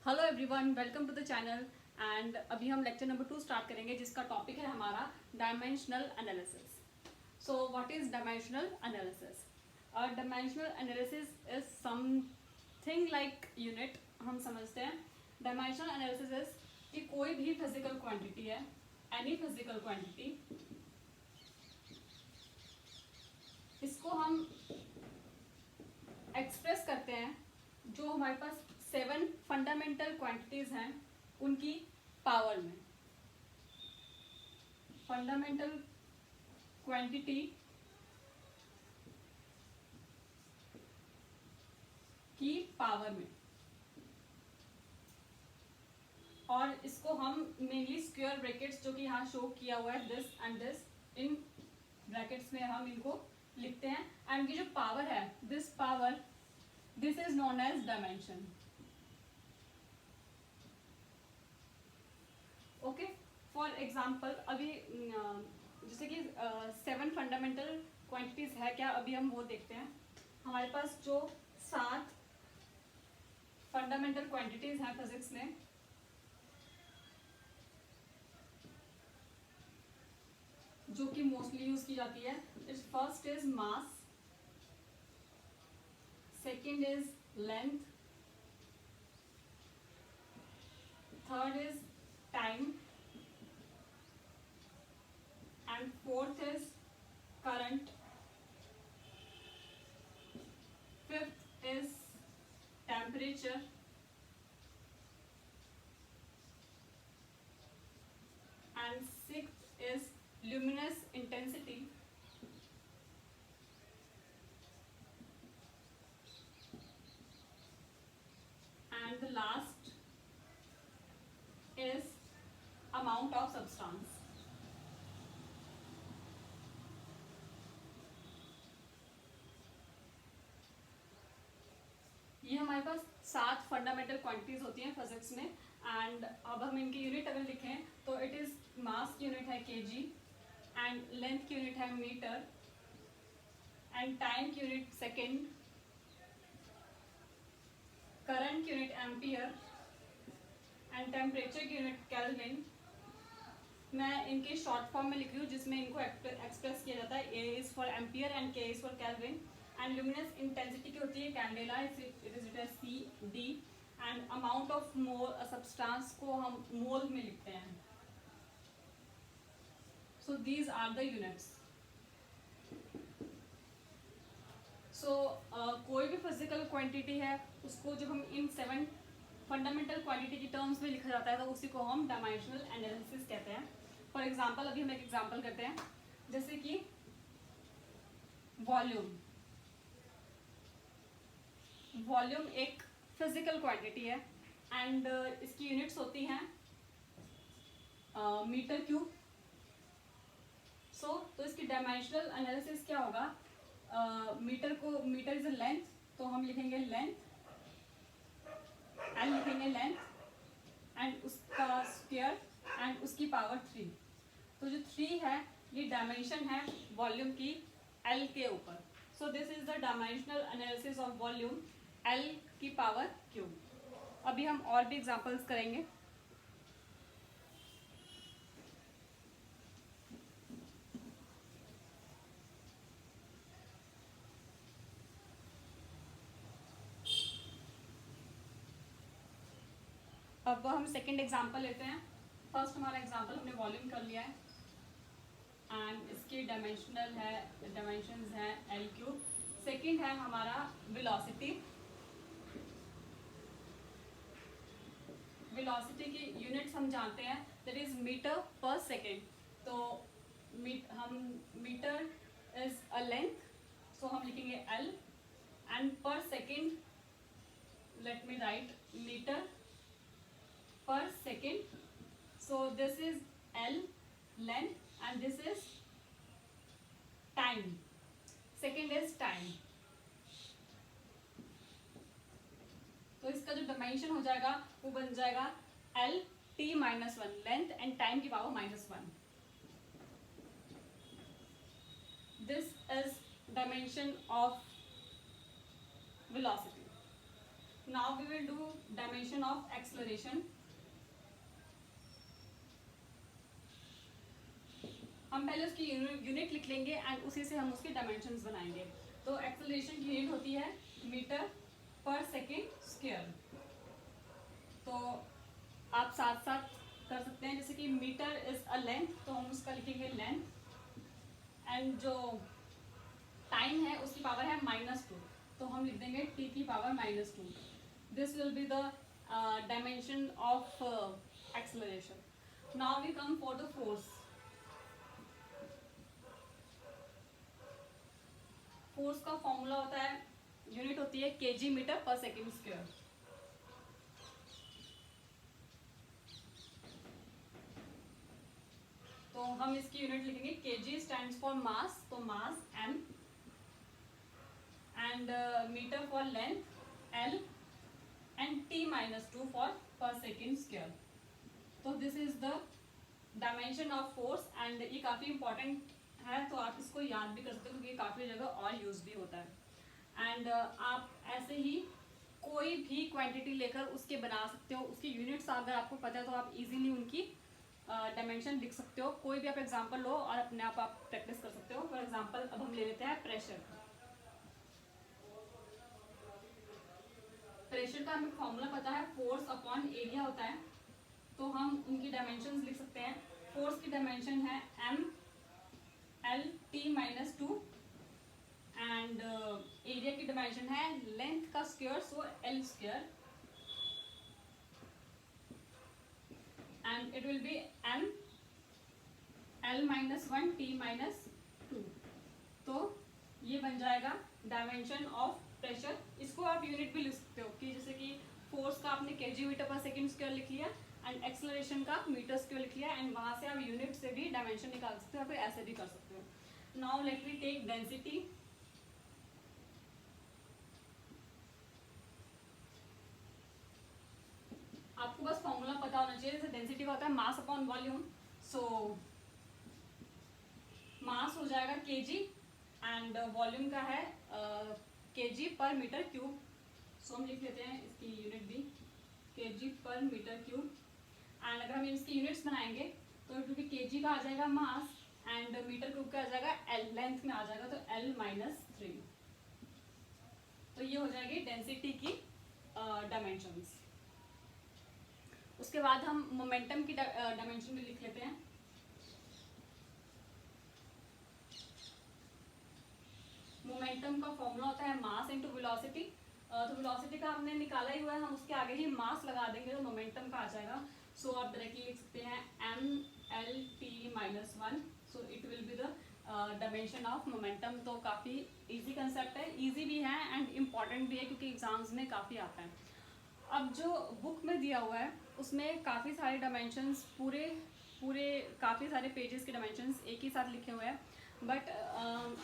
Hello everyone, welcome to the channel. And अभी हम lecture number 2 start करेंगे, जिसका टॉपिक है हमारा dimensional analysis. So what is dimensional analysis? Dimensional analysis is something like unit. हम समझते हैं डायमेंशनल एनालिसिस इज कि कोई भी फिजिकल क्वांटिटी है, एनी फिजिकल क्वांटिटी, इसको हम एक्सप्रेस करते हैं जो हमारे पास 7 फंडामेंटल क्वांटिटीज हैं उनकी पावर में। फंडामेंटल क्वांटिटी की पावर में, और इसको हम मेनली स्क्वायर ब्रैकेट्स जो कि यहाँ शो किया हुआ है, this and this, in brackets में हम इनको लिखते हैं। एंड की जो पावर है, this power, this is known as dimension. Okay, for example अभी जैसे कि 7 फंडामेंटल क्वांटिटीज है क्या, अभी हम वो देखते हैं। हमारे पास जो 7 फंडामेंटल क्वांटिटीज हैं फिजिक्स में, जो कि मोस्टली यूज की जाती है, it's first is mass, second is length, third is time, and fourth is current, fifth is temperature, and sixth is luminous intensity, and the last is amount of substance. ये हमारे पास 7 fundamental quantities होती हैं physics में। And अब हम इनकी unit अगर लिखें तो इट इज मास की यूनिट है केजी, एंड लेंथ की यूनिट है मीटर, एंड टाइम की यूनिट सेकेंड, करंट की यूनिट एम्पियर, एंड टेम्परेचर की यूनिट केल्विन। मैं इनके शॉर्ट फॉर्म में लिख रही हूँ जिसमें इनको एक्सप्रेस किया जाता है। A is for ampere and K is for kelvin. And luminous intensity की होती है candela, it is written C D. And amount of mole substance को हम मोल में लिखते हैं। So these are the units. सो कोई भी फिजिकल क्वांटिटी है उसको जब हम इन 7 फंडामेंटल क्वांटिटी की टर्म्स में लिखा जाता है तो उसी को हम डायमेंशनल एनालिसिस कहते हैं। फॉर एग्जांपल अभी हम एक एग्जांपल करते हैं, जैसे कि वॉल्यूम। वॉल्यूम एक फिजिकल क्वांटिटी है, एंड इसकी यूनिट्स होती हैं मीटर क्यूब। तो इसकी डायमेंशनल एनालिसिस क्या होगा? मीटर को, मीटर इज अ लेंथ, तो हम लिखेंगे लेंथ, एल लिखेंगे लेंथ, एंड उसका स्क्वायर, एंड उसकी पावर 3। तो जो 3 है ये डायमेंशन है वॉल्यूम की एल के ऊपर। सो this is the dimensional analysis of volume L की पावर क्यूब। अभी हम और भी एग्जांपल्स करेंगे। अब हम सेकंड एग्जांपल लेते हैं। फर्स्ट हमारा एग्जांपल हमने वॉल्यूम कर लिया है, एंड इसकी डायमेंशनल है, डायमेंशंस है एल क्यूब। सेकंड है हमारा वेलोसिटी। वेलोसिटी की यूनिट्स हम जानते हैं, that is metre per second. तो हम metre is a length, so हम लिखेंगे L, and per second, let me write metre per second. So this is L length, and this is time. Second is time. तो इसका जो dimension हो जाएगा वो बन जाएगा L T minus 1, length and time की power -1। This is dimension of velocity. Now we will do dimension of acceleration. हम पहले उसकी यूनिट लिख लेंगे एंड उसी से हम उसके डायमेंशंस बनाएंगे. तो एक्सेलरेशन की यूनिट होती है मीटर पर सेकेंड स्क्वायर. तो आप साथ साथ कर सकते हैं. जैसे कि मीटर इज अ लेंथ, तो हम उसका लिखेंगे लेंथ. एंड जो टाइम है उसकी पावर है -2, तो हम लिख देंगे t की power -2. This will be the dimension of acceleration. Now we come for the force. Force का फॉर्मूला होता है, यूनिट होती है kg metre per second square. तो हम इसकी यूनिट लिखेंगे kg स्टैंड्स फॉर मास, तो mass m, and metre for length l, and t-2 for per second square. तो this is the dimension of force. And ये काफी इंपॉर्टेंट है, तो आप इसको याद भी कर सकते हो क्योंकि काफी जगह और यूज भी होता है. एंड आप ऐसे ही कोई भी क्वांटिटी लेकर उसके बना सकते हो. उसकी यूनिट्स अगर आपको पता है तो आप इजीली उनकी डायमेंशन लिख सकते हो. कोई भी आप एग्जांपल लो और अपने आप प्रैक्टिस कर सकते हो. फॉर एग्जांपल अब हम ले लेते हैं प्रेशर. प्रेशर का हमें फॉर्मूला पता है, फोर्स अपॉन एरिया होता है. तो हम उनकी डायमेंशंस लिख सकते हैं. फोर्स की डायमेंशन है m l t-2, and area की डायमेंशन है लेंथ का square, so l square, and it will be m l-1 t-2. तो ये बन जाएगा डायमेंशन ऑफ प्रेशर. इसको आप यूनिट भी लिख सकते हो कि जैसे कि फोर्स का आपने kg metre per second square लिख लिया एंड एक्सेलरेशन का मीटर स्क्वायर लिख लिया, एंड वहां से आप यूनिट से भी डायमेंशन निकाल सकते हो, फिर ऐसे भी कर सकते हो. Now let me take density. आपको बस फॉर्मूला पता होना चाहिए. जैसे डेंसिटी का होता है मास अपॉन वॉल्यूम, सो मास हो जाएगा kg एंड वॉल्यूम का है kg पर मीटर क्यूब. सो हम लिख लेते हैं इसकी यूनिट भी kg पर मीटर क्यूब. एंड अगर हम इसकी यूनिट्स बनाएंगे तो इट विल बी kg का आ जाएगा मास एंड मीटर क्यूब का आ जाएगा l, लेंथ में आ जाएगा तो l-3. तो ये हो जाएगी डेंसिटी की डायमेंशंस. उसके बाद हम मोमेंटम की डायमेंशन भी लिख लेते हैं. मोमेंटम का फॉर्मूला होता है मास इनटू वेलोसिटी. तो वेलोसिटी का हमने निकाला ही हुआ है, हम उसके आगे ही मास लगा देंगे तो मोमेंटम का आ जाएगा. सो आप डायरेक्टली लिख सकते हैं m l t-1. So it will be the dimension of momentum. तो काफ़ी इजी कंसेप्ट है, इजी भी है एंड इम्पॉर्टेंट भी है क्योंकि एग्जाम्स में काफ़ी आता है. अब जो बुक में दिया हुआ है उसमें काफ़ी सारे डायमेंशंस पूरे पूरे काफ़ी सारे पेजेस के डायमेंशंस एक ही साथ लिखे हुए हैं. बट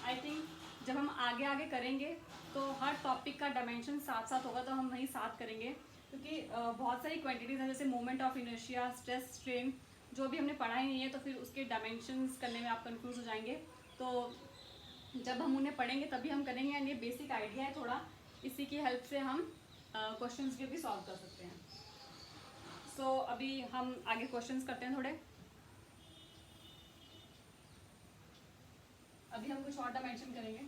आई थिंक जब हम आगे आगे करेंगे तो हर टॉपिक का डायमेंशन साथ साथ होगा, तो हम वहीं साथ करेंगे क्योंकि बहुत सारी क्वांटिटीज़ हैं. जैसे moment of inertia, stress, strain, जो भी हमने पढ़ा ही नहीं है तो फिर उसके डायमेंशंस करने में आप कंफ्यूज हो जाएंगे. तो जब हम उन्हें पढ़ेंगे तभी हम करेंगे. एंड ये बेसिक आइडिया है थोड़ा, इसी की हेल्प से हम क्वेश्चंस के भी सॉल्व कर सकते हैं. सो अभी हम आगे क्वेश्चंस करते हैं थोड़े. अभी हम कुछ और डायमेंशन करेंगे.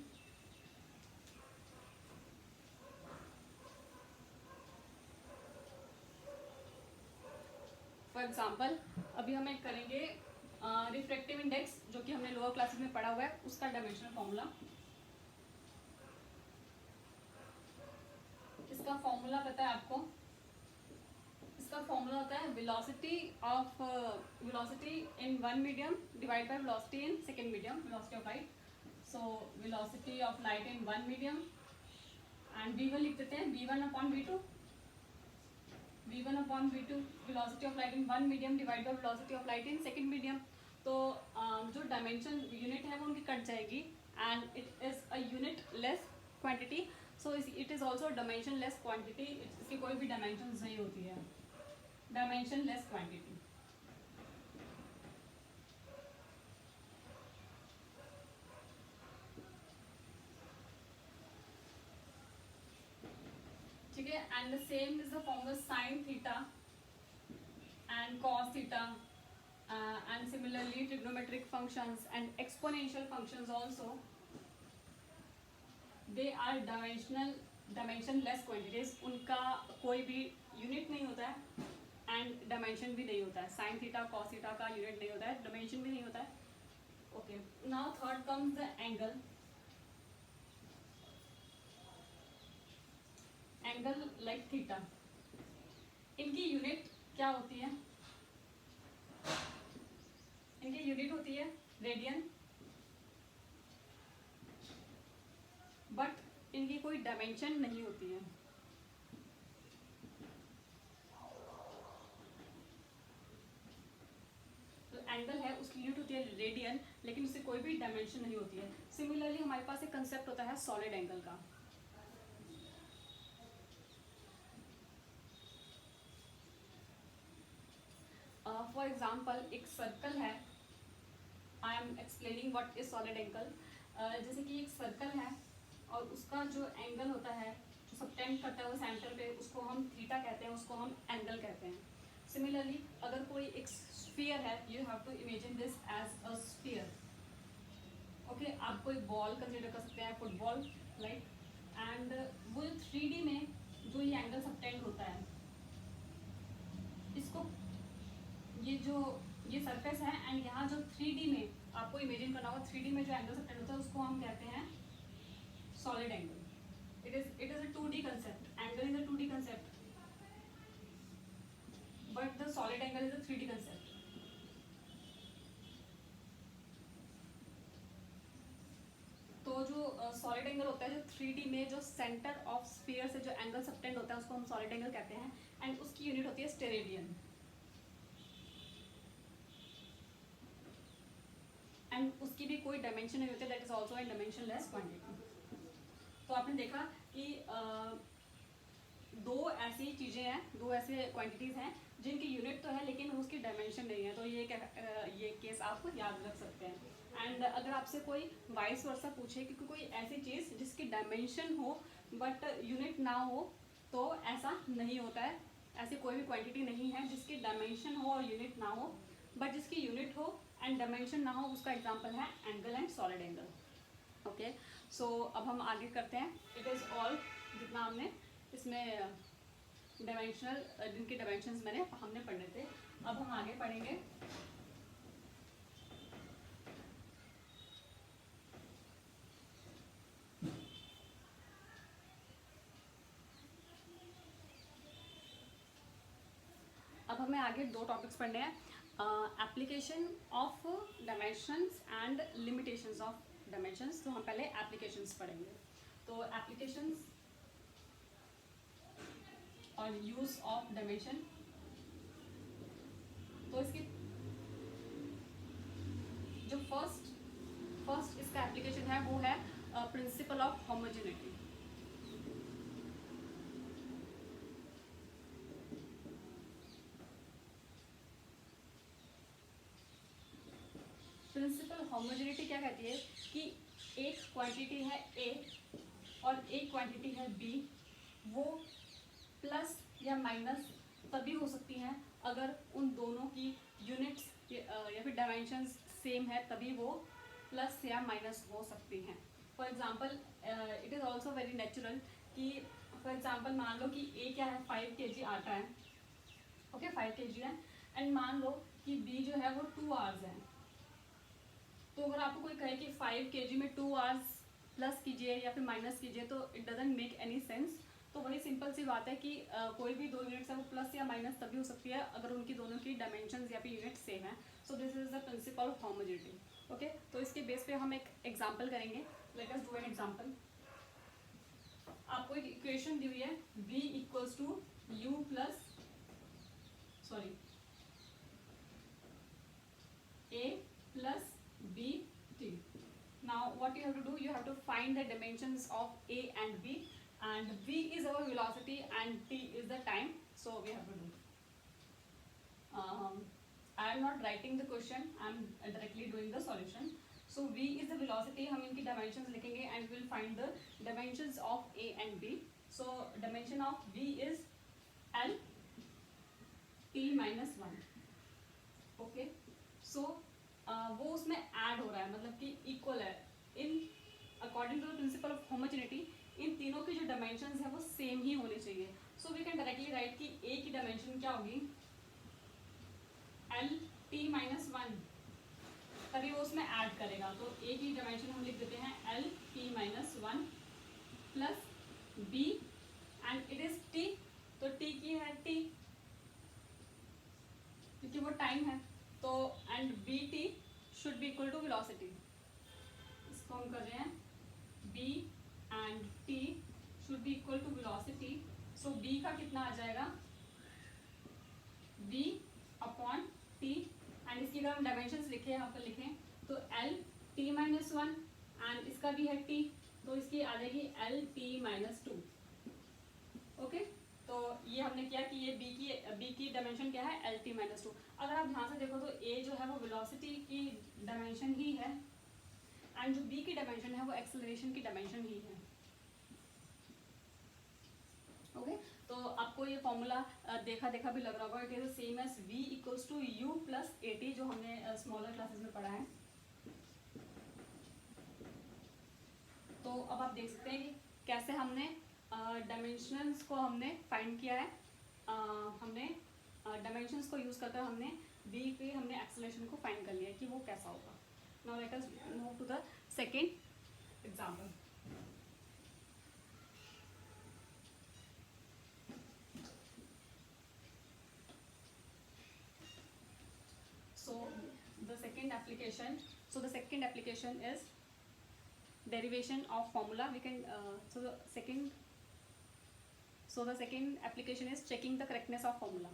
फॉर एग्जाम्पल अभी हम एक करेंगे रिफ्रैक्टिव इंडेक्स, जो कि हमने लोअर क्लासेस में पढ़ा हुआ है, उसका डायमेंशनल फॉर्मूला. इसका फॉर्मूला पता है आपको. इसका फॉर्मूला होता है velocity in one medium divide by velocity in second medium, velocity of light. So velocity of light in one medium and v1 लिख देते हैं v1 upon v2. v1 upon v2 velocity of light in one medium divide by velocity of light in second medium. तो जो dimension unit है वो उनकी cut जाएगी and it is a unit less quantity. So it is also dimension less quantity. इसकी कोई भी dimension नहीं होती है, डायमेंशन लेस क्वांटिटी. ठीक है. and the same is the formula sin theta and cos theta, and similarly trigonometric functions and exponential functions also, they are dimensionless quantities. उनका कोई भी यूनिट नहीं होता है एंड डायमेंशन भी नहीं होता है. साइन थीटा कॉस थीटा का यूनिट नहीं होता है, डायमेंशन भी नहीं होता है. Okay, now third comes the angle. Angle like theta, इनकी यूनिट क्या होती है? इनकी यूनिट होती है रेडियन, बट इनकी कोई डायमेंशन नहीं होती है. तो एंगल है उसकी यूनिट होती है रेडियन, लेकिन उससे कोई भी डायमेंशन नहीं होती है. सिमिलरली हमारे पास एक कंसेप्ट होता है सॉलिड एंगल का. फॉर एग्जाम्पल एक सर्कल है. I am explaining what is solid angle. जैसे कि एक सर्कल है और उसका जो एंगल होता है जो सबटेंड करता है वो सेंटर पे, उसको हम थीटा कहते हैं, उसको हम एंगल कहते हैं. सिमिलरली अगर कोई एक स्फीयर है, you have to imagine this as a sphere. Okay, आप कोई बॉल कंसिडर कर सकते हैं, फुटबॉल राइट. एंड वो 3D में जो ये एंगल सबटेंड होता है, इसको ये सरफेस है एंड यहाँ जो 3D में आपको इमेजिन करना होगा, 3D में जो एंगल सबटेंड होता है उसको हम कहते हैं solid angle. It is a 2D concept. Angle is a 2D concept, but the solid angle is a 3D concept. तो जो सॉलिड एंगल होता है, जो 3D में जो सेंटर ऑफ स्फीयर से जो एंगल सबटेंड होता है उसको हम सॉलिड एंगल कहते हैं एंड उसकी यूनिट होती है स्टेरेडियन. एंड उसकी भी कोई डायमेंशन नहीं होती, that is also in dimensionless quantity. तो आपने देखा कि दो ऐसी चीज़ें हैं, दो ऐसे क्वांटिटीज़ हैं जिनकी यूनिट तो है लेकिन उसकी डायमेंशन नहीं है. तो ये केस आप याद रख सकते हैं. एंड अगर आपसे कोई वाइस वर्सा पूछे कि कोई ऐसी चीज़ जिसकी डायमेंशन हो बट यूनिट ना हो, तो ऐसा नहीं होता है. ऐसी कोई भी क्वांटिटी नहीं है जिसकी डायमेंशन हो और यूनिट ना हो, बट जिसकी यूनिट हो एंड डायमेंशन ना हो. उसका एग्जाम्पल है angle and solid angle. Okay, so अब हम आगे करते हैं. इट इज़ ऑल जितना हमने इसमें डायमेंशनल जिनके डायमेंशंस हमने पढ़ने थे. अब हम आगे पढ़ेंगे अब हमें आगे दो टॉपिक्स पढ़ने हैं. Application of dimensions and limitations of dimensions. तो हम पहले एप्लीकेशंस पढ़ेंगे. तो एप्लीकेशंस और यूज ऑफ डायमेंशन. तो इसकी जो फर्स्ट इसका एप्लीकेशन है वो है principle of homogeneity. Principle homogeneity क्या कहती है कि एक क्वांटिटी है A और एक क्वांटिटी है B, वो प्लस या माइनस तभी हो सकती हैं अगर उन दोनों की यूनिट्स या फिर डायमेंशंस सेम है, तभी वो प्लस या माइनस हो सकती हैं. For example it is also very natural कि फॉर एग्जांपल मान लो कि A क्या है 5 kg आटा है. ओके, 5 kg है एंड मान लो कि B जो है वो 2 hours है. तो अगर आपको कोई कहे कि 5 kg में 2 hours प्लस कीजिए या फिर माइनस कीजिए, तो it doesn't make any sense. तो वही सिंपल सी बात है कि कोई भी दो यूनिट्स है वो प्लस या माइनस तभी हो सकती है अगर उनकी दोनों की डायमेंशंस या फिर यूनिट सेम है. So this is the principle of homogeneity. Okay, तो इसके बेस पे हम एक एग्जांपल करेंगे. Let us do an example. आपको एक इक्वेशन दी हुई है v equals to u plus a plus b t. Now what you have to do, you have to find the dimensions of a and b, and v is our velocity and t is the time. So we have to do. I am not writing the question, I am directly doing the solution. So v is the velocity, हम इनकी dimensions लिखेंगे and we will find the dimensions of a and b. So dimension of V is L T minus 1. Okay, सो वो उसमें add हो रहा है, मतलब कि इक्वल है इन according to the principle of homogeneity. इन तीनों की जो डायमेंशंस है वो सेम ही होने चाहिए। So we can directly write कि ए की डायमेंशन क्या होगी, एल टी माइनस 1, तभी वो उसमें ऐड करेगा। तो ए की डायमेंशन हम लिख देते हैं L T minus 1 plus B and it is T, तो टी की है टी क्योंकि वो टाइम है, तो and B T should be equal to velocity. इसको हम कर रहे हैं B and T should be equal to velocity. So B का कितना आ जाएगा, बी अपॉन टी, एंड इसकी अगर हम डायमेंशंस लिखें, यहाँ पर लिखें तो एल टी माइनस 1 एंड इसका भी है टी, तो इसकी आ जाएगी एल टी माइनस 2। ओके, तो ये हमने किया कि ये बी की डायमेंशन क्या है, एल टी माइनस 2। अगर आप ध्यान से देखो तो ए जो है वो वेलोसिटी की डायमेंशन ही है एंड जो बी की डायमेंशन है वो एक्सेलरेशन की डायमेंशन ही है। ओके, तो आपको ये फॉर्मूला देखा देखा भी लग रहा होगा, it is same as v equals to U plus A T, जो हमने स्मॉलर क्लासेस में पढ़ा है। तो अब आप देख सकते हैं कि कैसे हमने डायमेंशंस को हमने फाइंड किया है। हमने डायमेंशंस को यूज़ करके हमने v पे हमने एक्सेलरेशन को फाइंड कर लिया है कि वो कैसा होगा। Now let us move to the second example. So the second application is derivation of formula. We can so the second application is checking the correctness of formula.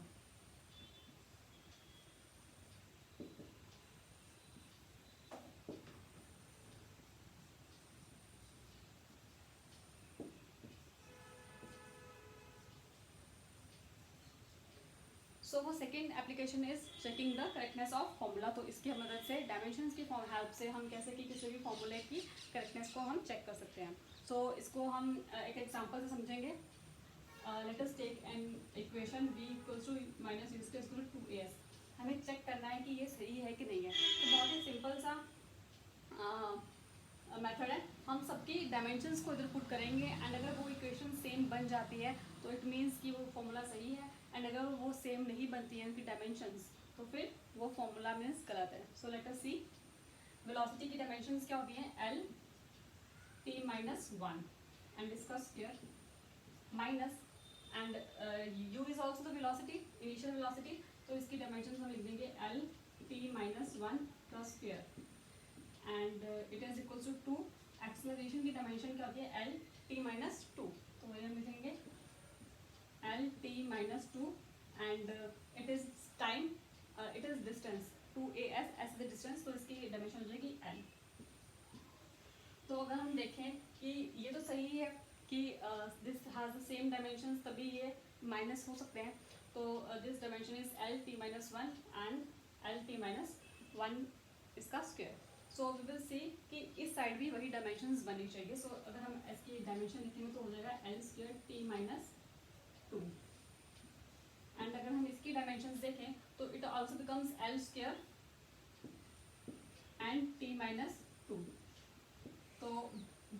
सो वो second application is checking the correctness of formula. तो इसकी मदद से dimensions की help से हम कैसे कि किसी भी फॉर्मूले की करेक्टनेस को हम चेक कर सकते हैं। सो इसको हम एक एग्जांपल से समझेंगे। Let us take an equation v equals to minus U square equal to 2as। हमें चेक करना है कि ये सही है कि नहीं है। तो बहुत ही सिंपल सा मेथड है। हम सबकी डायमेंशंस को इधर पुट करेंगे एंड अगर वो इक्वेशन सेम बन जाती है तो इट मीन्स कि वो फॉर्मूला सही है, एंड अगर वो सेम नहीं बनती है उनकी डायमेंशंस तो फिर वो फॉर्मूला मीन्स गलत है। सो लेट अस सी, वेलोसिटी की डायमेंशंस क्या होती हैं, एल टी माइनस 1 एंड इसका square minus and you is also the velocity, initial velocity, तो इसकी डायमेंशंस हम लिख देंगे एल टी माइनस 1 का square and it is equals to 2। Acceleration की डायमेंशन क्या होती है, एल टी माइनस 2, तो वही हम लिखेंगे L T minus 2 and it is time, it is distance 2as, S the distance, तो इसकी डायमेंशन हो जाएगी एल। तो अगर हम देखें कि ये तो सही है कि this has the same dimensions, तभी ये माइनस हो सकते हैं। तो this dimension is L T minus 1 and L T minus 1 इसका square. So we will see कि इस साइड भी वही डायमेंशंस बनी चाहिए। सो अगर हम इसकी डायमेंशन लिखेंगे तो हो जाएगा L square T minus 2 and अगर हम इसकी डायमेंशंस देखें तो it also becomes L square and T minus 2। तो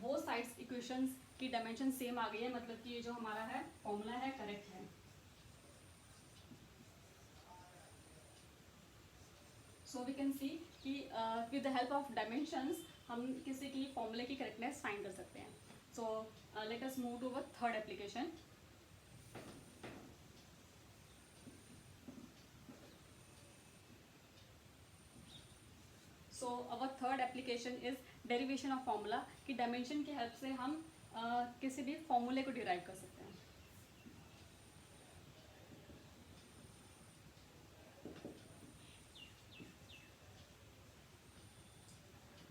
वो साइड्स इक्वेशंस की डायमेंशन सेम आ गई है, मतलब कि ये जो हमारा है फॉर्मूला है करेक्ट है। सो वी कैन सी कि with the help of dimensions हम किसी की फॉर्मूले की करेक्टनेस फाइंड कर सकते हैं। So let us move to our third application. So our third application is derivation of formula, कि डायमेंशन की हेल्प से हम किसी भी फॉर्मूले को डिराइव कर सकते हैं।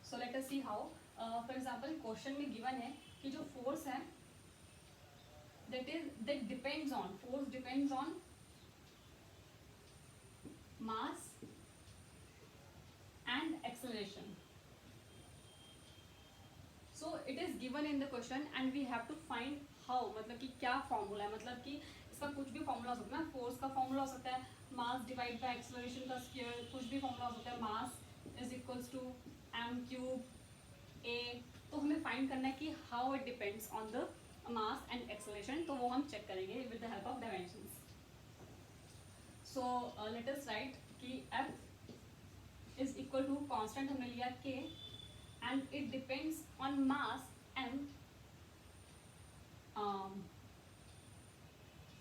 So let us see how. For example question में गिवन है कि जो फोर्स है that depends on, force depends on mass and acceleration. So it is given in the question and we have to find how मतलब कि क्या formula है, मतलब कि इसका कुछ भी फॉर्मूला हो सकता है ना, फोर्स का फॉर्मूला हो सकता है मास डिवाइड बाय एक्सेलरेशन का स्क्वायर, कुछ भी फॉर्मूला हो सकता है, mass is equals to M cube A. तो हमें फाइंड करना है कि how it depends on the mass and acceleration, तो वो हम चेक करेंगे with the help of dimensions. So let us write कि F is equal to constant हमने लिया K and it depends on mass M,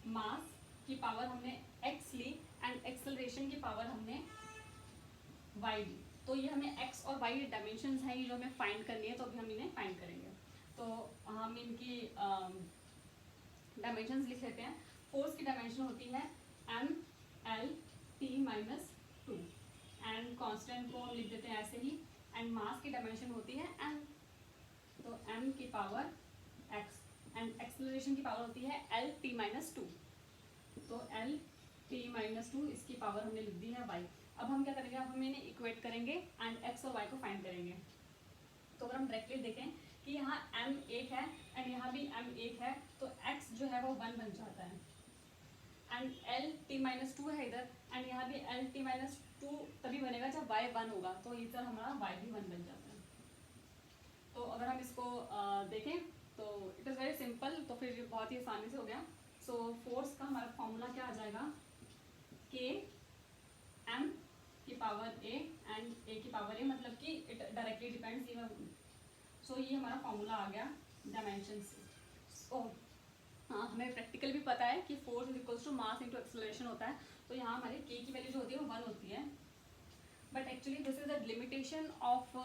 mass की power हमने x Lee and acceleration की पावर हमने y ली। तो ये हमें x और y डायमेंशंस हैं, ये जो हमें फाइंड करनी है, तो अभी हम इन्हें फाइंड करेंगे। तो हम इनकी डायमेंशंस लिख लेते हैं। फोर्स की डायमेंशन होती है m l t minus to and constant को हम लिख देते हैं ऐसे ही, एंड मास की डायमेंशन होती है m, तो m की पावर x एंड एक्सेलरेशन की पावर होती है l t माइनस टू, तो l t माइनस टू इसकी पावर हमने लिख दी है y। अब हम क्या करेंगे, अब हम इन्हें इक्वेट करेंगे एंड x और y को फाइंड करेंगे। तो अगर हम डायरेक्टली देखें कि यहाँ m एक है एंड यहाँ भी m एक है, तो x जो है वो 1 बन जाता है and l t minus to है इधर, एंड यहाँ भी l t माइनस टू तभी बनेगा जब y 1 होगा, तो इधर हमारा y भी 1 बन जाता है। तो अगर हम इसको देखें तो इट इज़ वेरी सिंपल, तो फिर बहुत ही आसानी से हो गया। सो फोर्स का हमारा फॉर्मूला क्या आ जाएगा, k m की पावर a एंड a की पावर a, मतलब कि इट डायरेक्टली डिपेंड्स ये। सो ये हमारा फॉर्मूला आ गया डायमेंशन से। सो हाँ, हमें प्रैक्टिकल भी पता है कि force is equals to mass into acceleration होता है, तो यहाँ हमारी k की वैल्यू जो होती है वो 1 होती है। But actually this is the limitation of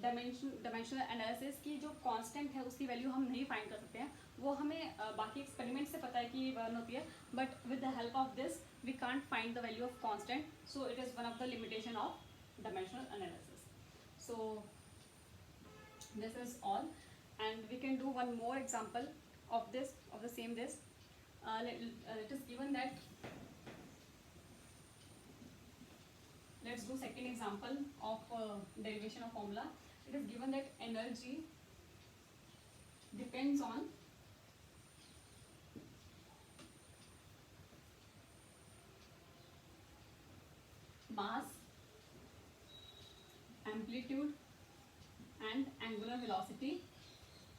dimensional analysis की जो कांस्टेंट है उसकी वैल्यू हम नहीं फाइंड कर सकते हैं, वो हमें बाकी एक्सपेरिमेंट से पता है कि 1 होती है, but with the help of this we can't find the value of constant, so it is one of the limitation of dimensional analysis. So this is all, and we can do one more example of this, of the same this. It is given that, let's do second example of derivation of formula. It is given that energy depends on mass, amplitude and angular velocity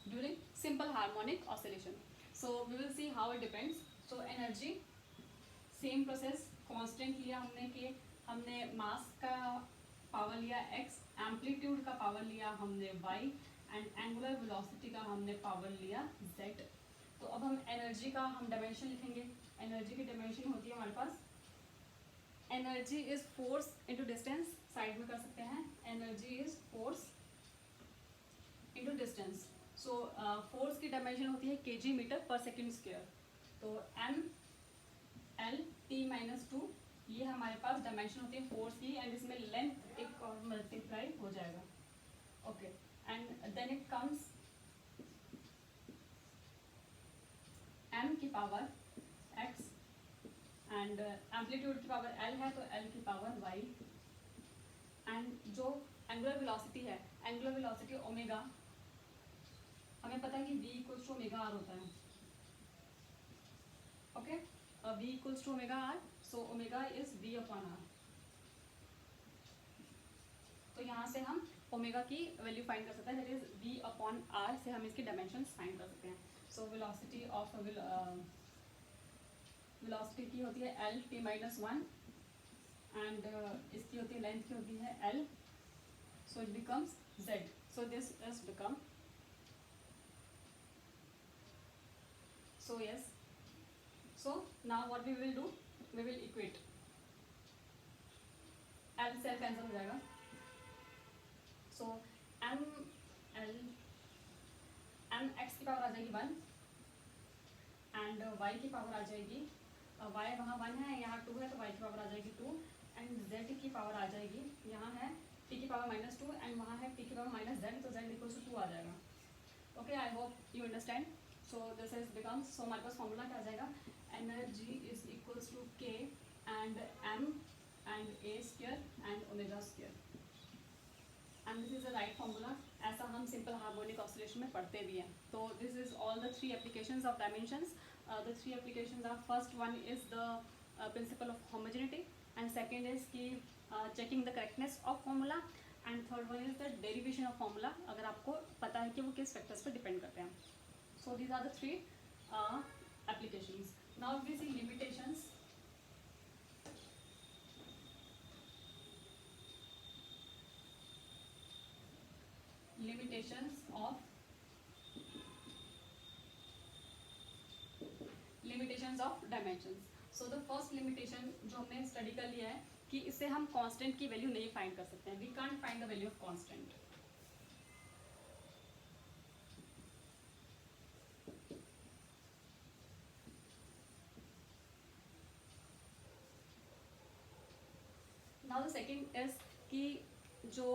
during simple harmonic oscillation. So we will see how it depends. So energy, same process, constant लिया हमने कि हमने mass का power लिया x, amplitude का power लिया हमने y and angular velocity का हमने पावर लिया z। तो अब हम एनर्जी का हम डायमेंशन लिखेंगे। एनर्जी की डायमेंशन होती है हमारे पास, energy is force into distance, side में कर सकते हैं, energy is force into distance. So force की डायमेंशन होती है kg metre per second square, तो m l t minus two ये हमारे पास डायमेंशन होती है फोर्स की, एंड इसमें लेंथ एक और मल्टीप्लाई हो जाएगा। Okay, and then it comes m की पावर x एंड एम्पलीट्यूड की पावर l है, तो l की पावर y, एंड जो एंगुलर वेलोसिटी है, एंगुलर वेलोसिटी ओमेगा, हमें पता है कि v equals to omega r होता है। Okay, v equals to omega r, so omega is v upon r। तो यहाँ से हम ओमेगा की वैल्यू फाइंड कर सकते हैं, that is v upon r से हम इसकी डायमेंशंस फाइंड कर सकते हैं। सो वेलोसिटी ऑफ वेलोसिटी की होती है l t minus one, and इसकी होती है लेंथ की होती है l, so it becomes z। So this is become, so yes, so now what we will do, we will equate, l से l कैंसिल हो जाएगा, so m l m x की पावर आ जाएगी 1 एंड y की power आ जाएगी, y वहाँ 1 है, यहाँ 2 है, तो y की पावर आ जाएगी 2, एंड z की पावर आ जाएगी, यहाँ है t की पावर माइनस 2 एंड वहाँ है t की पावर माइनस z, तो z इक्वल्स टू 2 आ जाएगा। Okay, I hope you understand. So this is becomes, so हमारे पास फॉर्मूला क्या आ जाएगा, energy is equals to k and m and a square and omega square, and this is the right formula. ऐसा हम simple harmonic oscillation में पढ़ते भी हैं. तो this is all the 3 applications of dimensions. The 3 applications are, first one is the principle of homogeneity, and second is कि checking the correctness of formula, and third one is the derivation of formula, अगर आपको पता है कि वो किस factors पर depend करते हैं. So these are the 3 applications. Now we see limitations. Limitations of dimensions. So the first limitation जो हमने स्टडी कर लिया है कि इससे हम कांस्टेंट की वैल्यू नहीं फाइंड कर सकते हैं. We can't find the value of constant. Now the second is कि जो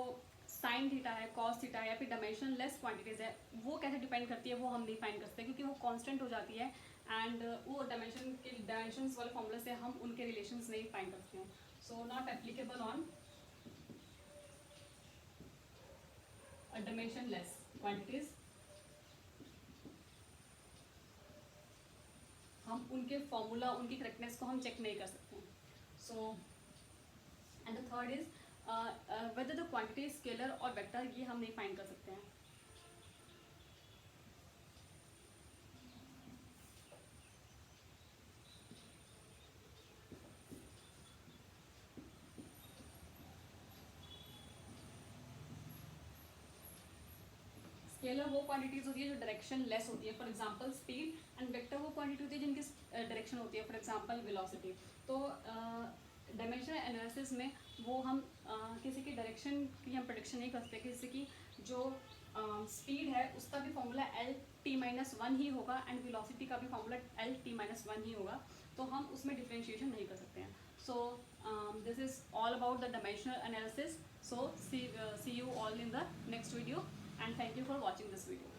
साइन थीटा है, कॉस थीटा है, या फिर डायमेंशन लेस क्वांटिटीज है, वो कैसे डिपेंड करती है वो हम नहीं फाइंड कर सकते क्योंकि वो कांस्टेंट हो जाती है. एंड वो डायमेंशंस वाले फॉर्मूले से हम उनके रिलेशंस नहीं फाइंड कर सकते हैं. So not applicable on dimension less quantities. हम उनके फॉर्मूला, उनकी करेक्टनेस को हम चेक नहीं कर सकते. So and the third is whether the quantity scalar और वेक्टर, ये हम नहीं फाइंड कर सकते हैं. स्केलर वो क्वांटिटीज होती है जो डायरेक्शन लेस होती है, for example speed, and vector वो क्वांटिटी होती है जिनकी डायरेक्शन होती है, फॉर एग्जांपल वेलोसिटी. तो डायमेंशनल एनालिसिस में वो हम किसी की डायरेक्शन की हम प्रेडिक्शन नहीं कर सकते. किसी की जो स्पीड है उसका भी फॉर्मूला LT-1 ही होगा, एंड वेलोसिटी का भी फॉर्मूला LT-1 ही होगा. तो हम उसमें डिफरेंशिएशन नहीं कर सकते हैं. सो this is all about the dimensional analysis. So see you all in the next video, and thank you for watching this video.